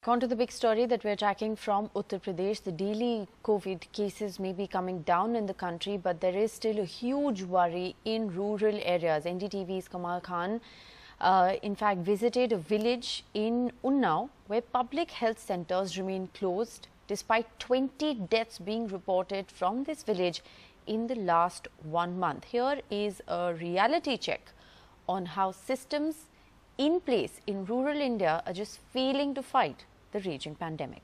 On to the big story that we're tracking from Uttar Pradesh. The daily COVID cases may be coming down in the country, but there is still a huge worry in rural areas. NDTV's Kamal Khan, in fact, visited a village in Unnao where public health centers remain closed despite 20 deaths being reported from this village in the last 1 month. Here is a reality check on how systems in place in rural India are just failing to fight the raging pandemic.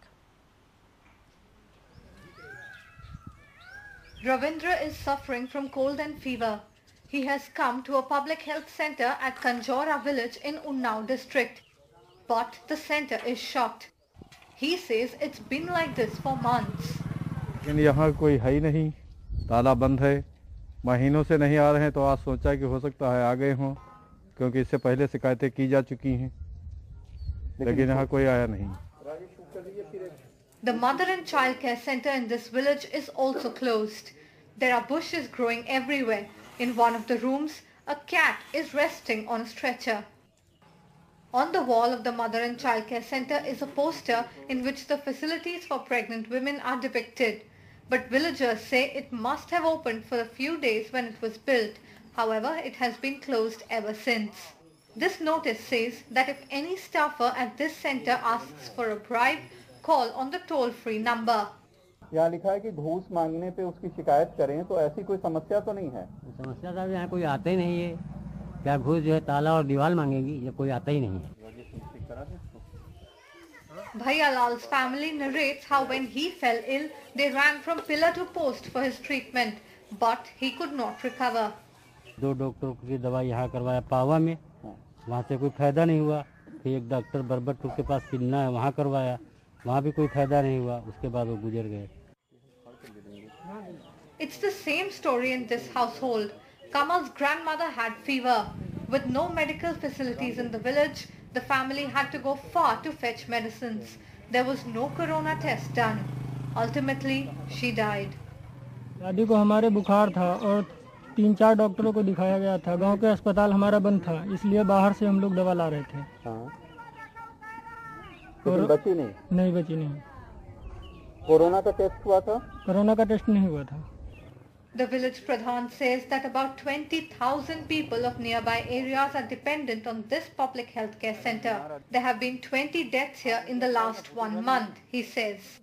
Ravindra is suffering from cold and fever. He has come to a public health center at Kanjora village in Unnao district. But the center is shut. He says it's been like this for months. लेकिन यहाँ कोई है ही नहीं, ताला बंद है, महीनों से नहीं आ रहे हैं, तो आज सोचा कि हो सकता है आ गए हों, क्योंकि इससे पहले शिकायतें की जा चुकी हैं, लेकिन यहाँ कोई आया नहीं। The mother and child care center in this village is also closed. There are bushes growing everywhere. In one of the rooms, a cat is resting on a stretcher. On the wall of the mother and child care center is a poster in which the facilities for pregnant women are depicted. But villagers say it must have opened for a few days when it was built. However, it has been closed ever since. This notice says that if any staffer at this center asks for a bribe, call on the toll-free number. यहाँ लिखा है कि घूस मांगने पे उसकी शिकायत करें, तो ऐसी कोई समस्या तो नहीं है। समस्या साहब यहाँ कोई आता ही नहीं है। क्या घूस जो है ताला और दीवार मांगेगी, ये कोई आता ही नहीं है। Bhaiya Lal's family narrates how when he fell ill, they ran from pillar to post for his treatment, but he could not recover. 2 doctor की दवाई यहाँ करवाया पावा में, वहाँ से कोई फायदा नहीं हुआ। फिर एक डॉक्टर बरबटपुर के पास किन्ना है, वहाँ करवाया, वहाँ भी कोई फायदा नहीं हुआ। उसके बाद वो गुजर गए। It's the same story in this household. Kamal's grandmother had fever. With no medical facilities in the village, the family had to go far to fetch medicines. There was no corona test done. Ultimately, she died. दादी को हमारे बुखार था और 3-4 डॉक्टरों को दिखाया गया था। गांव के अस्पताल हमारा बंद था, इसलिए बाहर से हम लोग दवा ला रहे थे। लेकिन बची नहीं? नहीं बची नहीं। कोरोना का टेस्ट हुआ था? कोरोना का टेस्ट नहीं हुआ था। The village pradhan says that about 20,000 people of nearby areas are dependent on this public health care center. There have been 20 deaths here in the last 1 month, he says.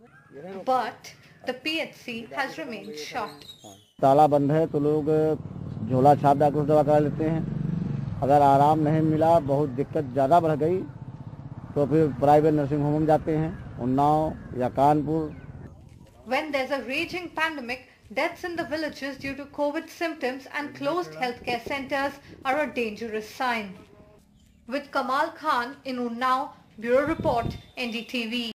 But the PHC has remained shut. ताला बंद है तो लोग झोला छाप doctor दवा करा लेते हैं। अगर आराम नहीं मिला, बहुत दिक्कत ज़्यादा बढ़ गई, तो फिर प्राइवेट नर्सिंग होम में जाते हैं, उन्नाव या Kanpur. When there's a raging pandemic, deaths in the villages due to COVID symptoms and closed healthcare centers are a dangerous sign. With Kamal Khan in Unnao, Bureau Report, NDTV.